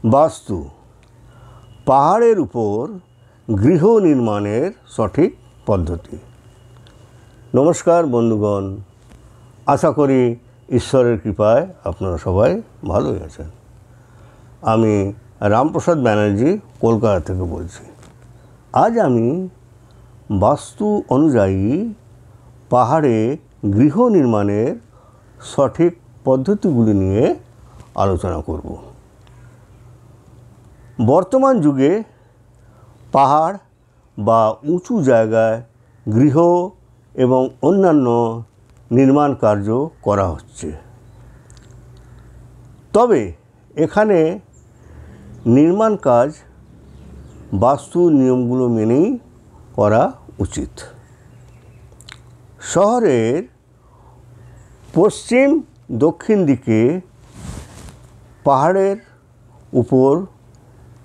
বাস্তু পাহাড়ের উপর গৃহ নির্মাণের সঠিক পদ্ধতি। নমস্কার বন্ধুগণ, আশা করি ঈশ্বরের কৃপায় আপনারা সবাই ভালোই আছেন। আমি রামপ্রসাদ ব্যানার্জি কলকাতা থেকে বলছি। আজ আমি বাস্তু অনুযায়ী পাহাড়ে গৃহ নির্মাণের সঠিক পদ্ধতিগুলি নিয়ে আলোচনা করব। বর্তমান যুগে পাহাড় বা উঁচু জায়গায় গৃহ এবং অন্যান্য নির্মাণ কার্য করা হচ্ছে। তবে এখানে নির্মাণ কাজ বাস্তু নিয়মগুলো মেনেই করা উচিত। শহরের পশ্চিম দক্ষিণ দিকে পাহাড়ের উপর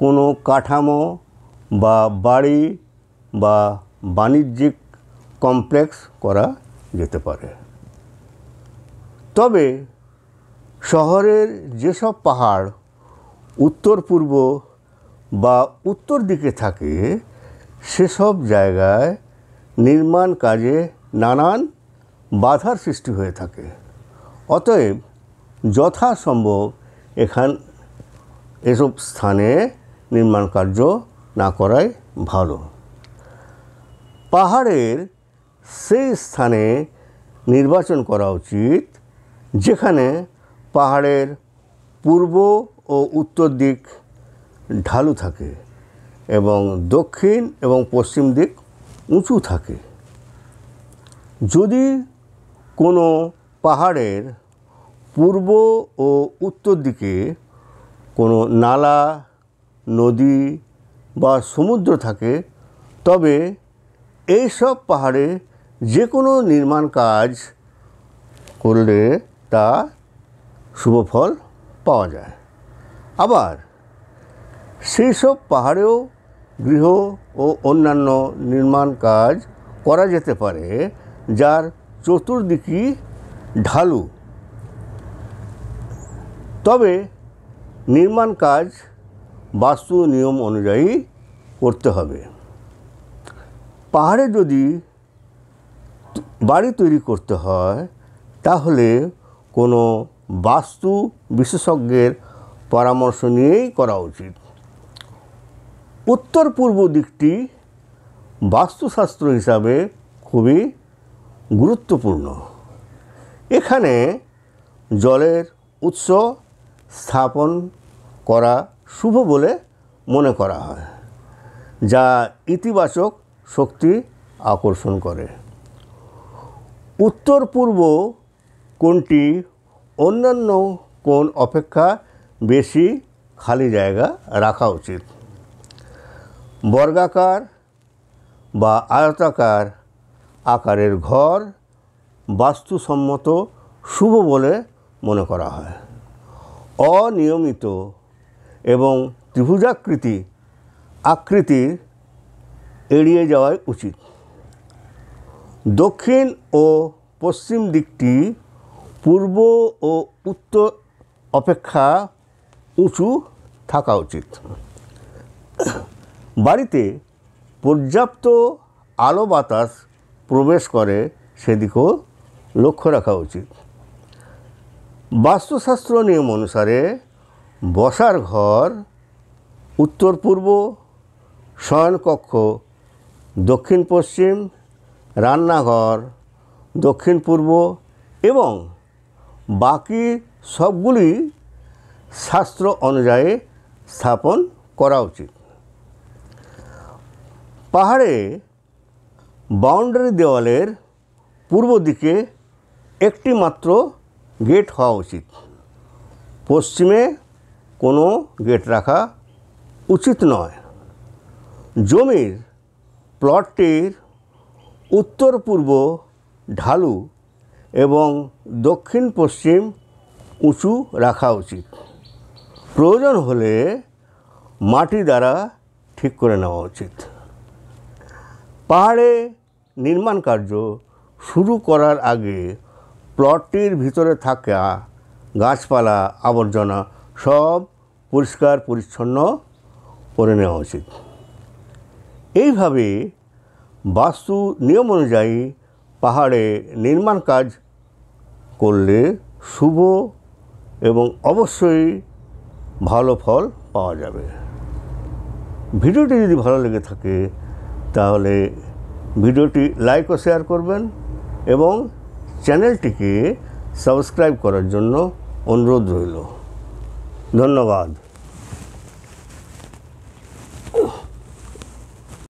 কোনো কাঠামো বা বাড়ি বা বাণিজ্যিক কমপ্লেক্স করা যেতে পারে। তবে শহরের যেসব পাহাড় উত্তর পূর্ব বা উত্তর দিকে থাকে সেসব জায়গায় নির্মাণ কাজে নানান বাধার সৃষ্টি হয়ে থাকে। অতএব যথাসম্ভব এসব স্থানে নির্মাণ কার্য না করাই ভালো। পাহাড়ের সেই স্থানে নির্বাচন করা উচিত যেখানে পাহাড়ের পূর্ব ও উত্তর দিক ঢালু থাকে এবং দক্ষিণ এবং পশ্চিম দিক উঁচু থাকে। যদি কোনো পাহাড়ের পূর্ব ও উত্তর দিকে কোনো নালা, নদী বা সমুদ্র থাকে তবে এইসব পাহাড়ে যে কোনো নির্মাণ কাজ করলে তা শুভ ফল পাওয়া যায়। আবার সেই সব পাহাড়েও গৃহ ও অন্যান্য নির্মাণ কাজ করা যেতে পারে যার চতুর্দিকই ঢালু। তবে নির্মাণ কাজ বাস্তু নিয়ম অনুযায়ী করতে হবে। পাহাড়ে যদি বাড়ি তৈরি করতে হয় তাহলে কোনো বাস্তু বিশেষজ্ঞের পরামর্শ নিয়েই করা উচিত। উত্তর পূর্ব দিকটি বাস্তুশাস্ত্র হিসাবে খুবই গুরুত্বপূর্ণ। এখানে জলের উৎস স্থাপন করা শুভ বলে মনে করা হয়, যা ইতিবাচক শক্তি আকর্ষণ করে। উত্তর পূর্ব কোণটি অন্যান্য কোণ অপেক্ষা বেশি খালি জায়গা রাখা উচিত। বর্গাকার বা আয়তাকার আকারের ঘর বাস্তুসম্মত শুভ বলে মনে করা হয়। অনিয়মিত এবং ত্রিভুজাকৃতি আকৃতির এড়িয়ে যাওয়াই উচিত। দক্ষিণ ও পশ্চিম দিকটি পূর্ব ও উত্তর অপেক্ষা উঁচু থাকা উচিত। বাড়িতে পর্যাপ্ত আলো বাতাস প্রবেশ করে সেদিকেও লক্ষ্য রাখা উচিত। বাস্তুশাস্ত্র নিয়ম অনুসারে বসার ঘর উত্তর পূর্ব, শয়নকক্ষ দক্ষিণ পশ্চিম, রান্নাঘর দক্ষিণ পূর্ব এবং বাকি সবগুলি শাস্ত্র অনুযায়ী স্থাপন করা উচিত। পাহাড়ে বাউন্ডারি দেওয়ালের পূর্ব দিকে একটি মাত্র গেট হওয়া উচিত। পশ্চিমে কোনো গেট রাখা উচিত নয়। জমির প্লটটির উত্তর পূর্ব ঢালু এবং দক্ষিণ পশ্চিম উঁচু রাখা উচিত। প্রয়োজন হলে মাটি দ্বারা ঠিক করে নেওয়া উচিত। পাহাড়ে নির্মাণ কার্য শুরু করার আগে প্লটটির ভিতরে থাকা গাছপালা আবর্জনা সব পরিষ্কার পরিচ্ছন্ন করে নেওয়া উচিত। এইভাবে বাস্তু নিয়ম অনুযায়ী পাহাড়ে নির্মাণ কাজ করলে শুভ এবং অবশ্যই ভালো ফল পাওয়া যাবে। ভিডিওটি যদি ভালো লেগে থাকে তাহলে ভিডিওটি লাইক ও শেয়ার করবেন এবং চ্যানেলটিকে সাবস্ক্রাইব করার জন্য অনুরোধ রইল। ধন্যবাদ।